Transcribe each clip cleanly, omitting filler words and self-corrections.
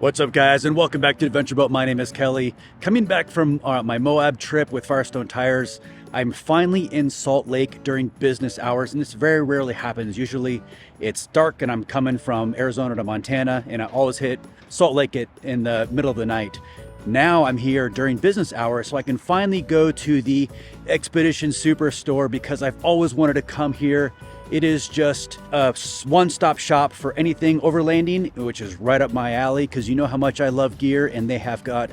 What's up, guys, and welcome back to Adventure Boat. My name is Kelly. Coming back from my Moab trip with Firestone Tires, I'm finally in Salt Lake during business hours, and this very rarely happens. Usually it's dark and I'm coming from Arizona to Montana, and I always hit Salt Lake in the middle of the night. Now I'm here during business hours, so I can finally go to the Expedition Superstore because I've always wanted to come here. It is just a one-stop shop for anything overlanding, which is right up my alley because you know how much I love gear, and they have got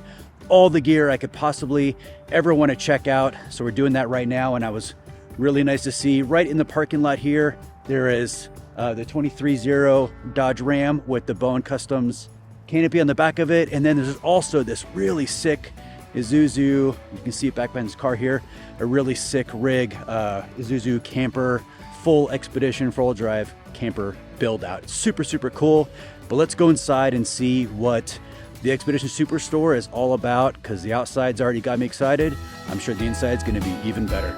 all the gear I could possibly ever want to check out. So we're doing that right now, and I was really nice to see right in the parking lot here, there is the 23-0 Dodge Ram with the Bone Customs canopy on the back of it. And then there's also this really sick Isuzu, you can see it back behind this car here, a really sick rig, Isuzu camper, full Expedition four-wheel drive camper build out. It's super, super cool. But let's go inside and see what the Expedition Superstore is all about, because the outside's already got me excited. I'm sure the inside's gonna be even better.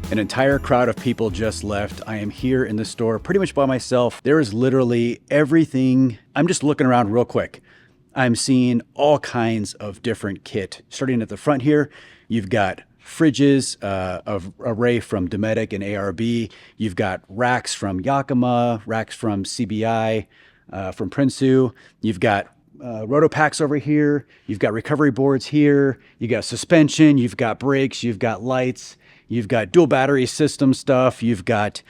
An entire crowd of people just left. I am here in the store pretty much by myself. There is literally everything. I'm just looking around real quick. I'm seeing all kinds of different kit. Starting at the front here, you've got fridges of array from Dometic and ARB. You've got racks from Yakima, racks from CBI, from Prinsu. You've got roto packs over here. You've got recovery boards here. You got suspension. You've got brakes. You've got lights. You've got dual battery system stuff. You've got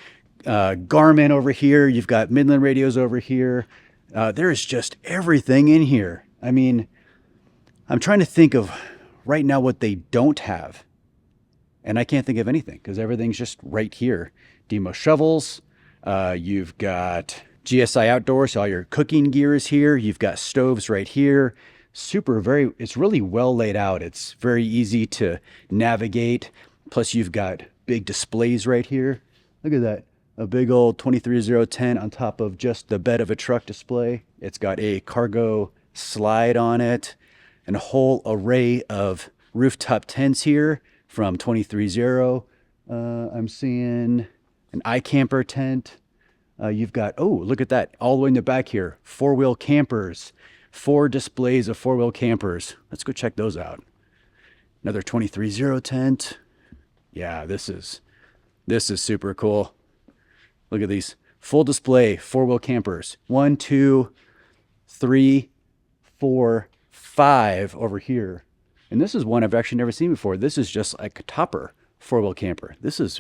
Garmin over here. You've got Midland radios over here. There's just everything in here. I mean, I'm trying to think of right now what they don't have. And I can't think of anything because everything's just right here. Demo shovels. You've got GSI Outdoors. So all your cooking gear is here. You've got stoves right here. It's really well laid out. It's very easy to navigate. Plus you've got big displays right here. Look at that. A big old 23-010 on top of just the bed of a truck display. It's got a cargo slide on it and a whole array of rooftop tents here from 23-0. I'm seeing an iCamper tent. You've got, oh, look at that. All the way in the back here. Four-wheel campers. 4 displays of four-wheel campers. Let's go check those out. Another 23-0 tent. Yeah, this is super cool. Look at these full display four-wheel campers. 1, 2, 3, 4, 5 over here. And this is one I've actually never seen before. This is just like a topper four-wheel camper. This is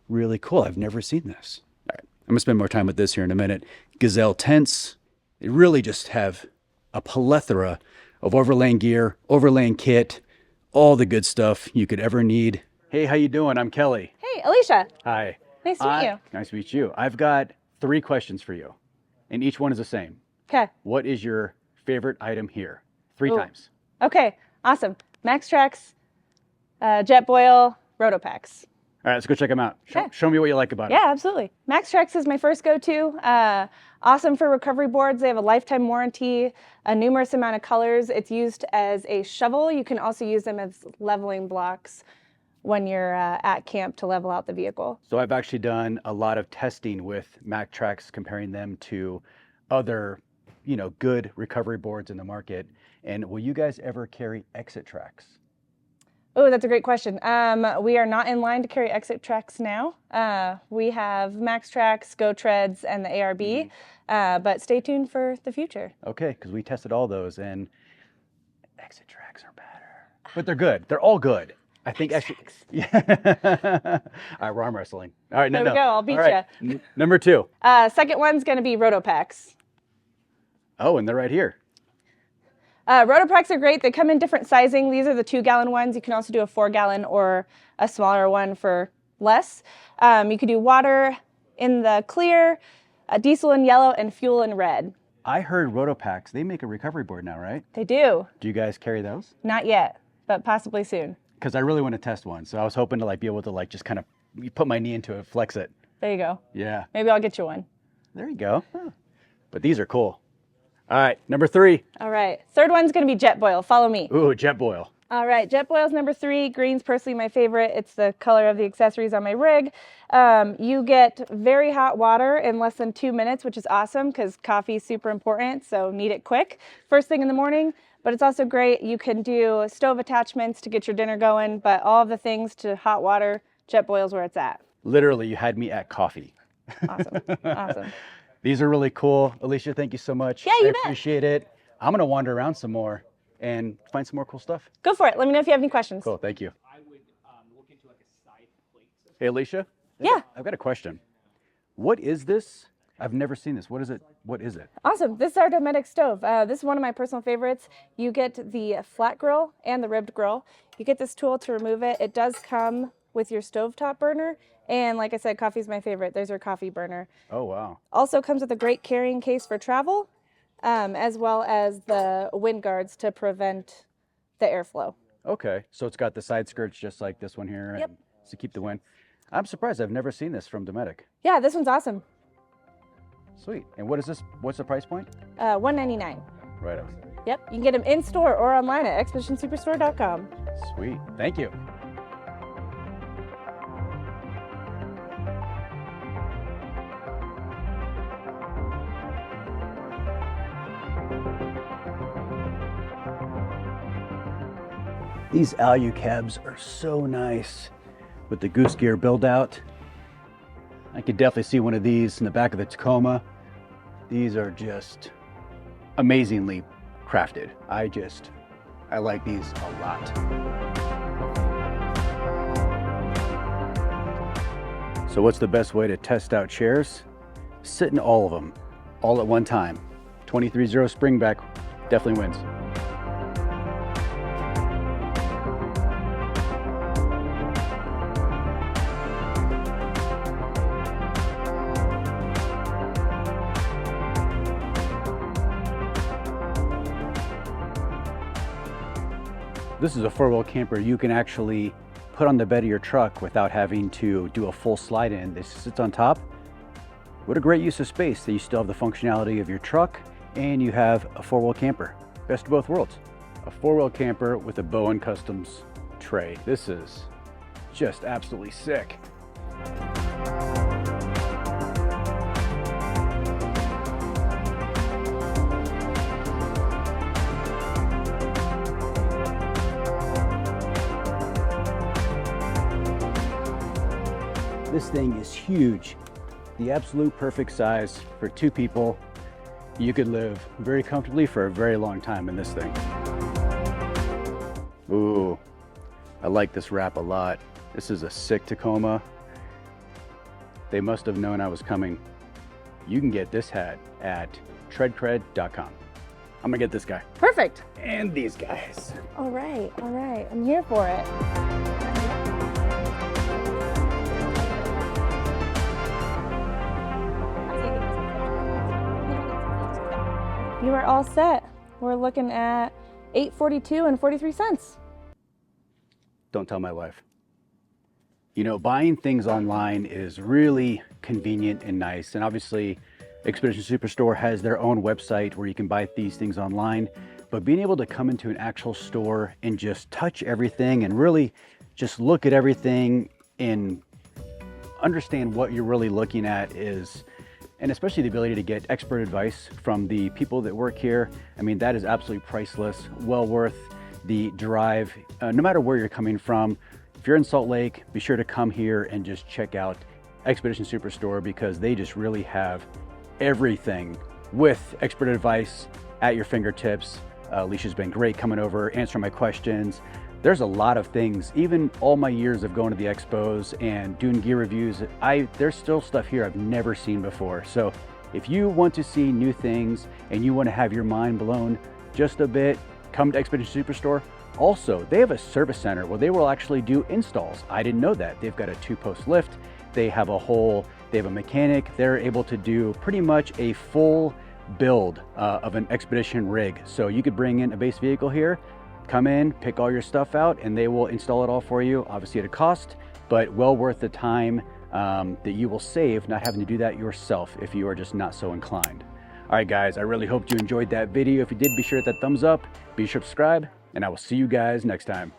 really cool. I've never seen this. All right, I'm gonna spend more time with this here in a minute. Gazelle tents. They really just have a plethora of overland gear, overland kit, all the good stuff you could ever need. Hey, how you doing? I'm Kelly. Hey, Alicia. Hi. Nice to meet you. Nice to meet you. I've got 3 questions for you, and each one is the same. Okay. What is your favorite item here? 3 times. Okay, awesome. MaxTrax, Jetboil, Rotopacks. All right, let's go check them out. Okay. Show me what you like about it. Yeah, absolutely. MaxTrax is my first go-to. Awesome for recovery boards. They have a lifetime warranty, a numerous amount of colors. It's used as a shovel. You can also use them as leveling blocks when you're at camp to level out the vehicle. So I've actually done a lot of testing with MaxTrax, comparing them to other, good recovery boards in the market. And will you guys ever carry exit tracks? Oh, that's a great question. We are not in line to carry exit tracks now. We have MaxTrax, GoTreads, and the ARB, but stay tuned for the future. Okay, because we tested all those, and exit tracks are better. But they're good. They're all good. I think actually, yeah. All right, we're arm wrestling. All right, there we go. I'll beat you. Number 2. Second one's going to be Rotopacks. Oh, and they're right here. Rotopacks are great. They come in different sizing. These are the 2-gallon ones. You can also do a 4-gallon or a smaller one for less. You could do water in the clear, diesel in yellow, and fuel in red. I heard Rotopacks, they make a recovery board now, right? They do. Do you guys carry those? Not yet, but possibly soon. Because I really want to test one. So I was hoping to be able to just kind of put my knee into it, flex it. There you go. Yeah. Maybe I'll get you one. There you go. Huh. But these are cool. All right, number 3. All right, third one's gonna be Jetboil. Follow me. Ooh, Jetboil. All right, Jetboil's number 3. Green's personally my favorite. It's the color of the accessories on my rig. You get very hot water in less than 2 minutes, which is awesome because coffee is super important, so need it quick. First thing in the morning, but it's also great. You can do stove attachments to get your dinner going, but all of the things to hot water, Jetboil's where it's at. Literally, you had me at coffee. Awesome, awesome. These are really cool. Alicia, thank you so much. Yeah, you bet. I appreciate it. I'm gonna wander around some more and find some more cool stuff. Go for it. Let me know if you have any questions. Cool, thank you. I would look into like a side plate system. Hey, Alicia? Yeah. I've got a question. What is this? I've never seen this. What is it? What is it? Awesome. This is our Dometic stove. This is one of my personal favorites. You get the flat grill and the ribbed grill. You get this tool to remove it. It does come with your stovetop burner. And like I said, coffee's my favorite. There's our coffee burner. Oh, wow. Also comes with a great carrying case for travel, as well as the wind guards to prevent the airflow. Okay, so it's got the side skirts just like this one here. Yep. And to keep the wind. I'm surprised. I've never seen this from Dometic. Yeah, this one's awesome. Sweet. And what is this? What's the price point? $199. Right on. Yep, you can get them in store or online at expeditionsuperstore.com. Sweet. Thank you. These Alu cabs are so nice with the goose gear build out. I could definitely see one of these in the back of the Tacoma. These are just amazingly crafted. I like these a lot. So what's the best way to test out chairs? Sit in all of them, all at one time. 23-0 springback definitely wins. This is a 4-wheel camper you can actually put on the bed of your truck without having to do a full slide in. This sits on top. What a great use of space that you still have the functionality of your truck and you have a 4-wheel camper. Best of both worlds. A 4-wheel camper with a Bowen Customs tray. This is just absolutely sick. This thing is huge. The absolute perfect size for 2 people. You could live very comfortably for a very long time in this thing. Ooh, I like this wrap a lot. This is a sick Tacoma. They must have known I was coming. You can get this hat at treadcred.com. I'm gonna get this guy. Perfect. And these guys. All right. I'm here for it. You are all set. We're looking at $842 and 43 cents. Don't tell my wife. You know, buying things online is really convenient and nice. And obviously, Expedition Superstore has their own website where you can buy these things online. But being able to come into an actual store and just touch everything and really just look at everything and understand what you're really looking at is, and especially the ability to get expert advice from the people that work here. I mean, that is absolutely priceless, well worth the drive, no matter where you're coming from. If you're in Salt Lake, be sure to come here and just check out Expedition Superstore because they just really have everything with expert advice at your fingertips. Alicia's been great coming over, answering my questions. There's a lot of things, even all my years of going to the expos and doing gear reviews, there's still stuff here I've never seen before. So if you want to see new things and you want to have your mind blown just a bit, come to Expedition Superstore. Also, they have a service center where they will actually do installs. I didn't know that. They've got a 2-post lift. They have a mechanic. They're able to do pretty much a full build of an Expedition rig. So you could bring in a base vehicle here, come in, pick all your stuff out, and they will install it all for you, obviously at a cost, but well worth the time that you will save not having to do that yourself if you are just not so inclined. All right, guys, I really hoped you enjoyed that video. If you did, be sure to hit that thumbs up, be sure to subscribe, and I will see you guys next time.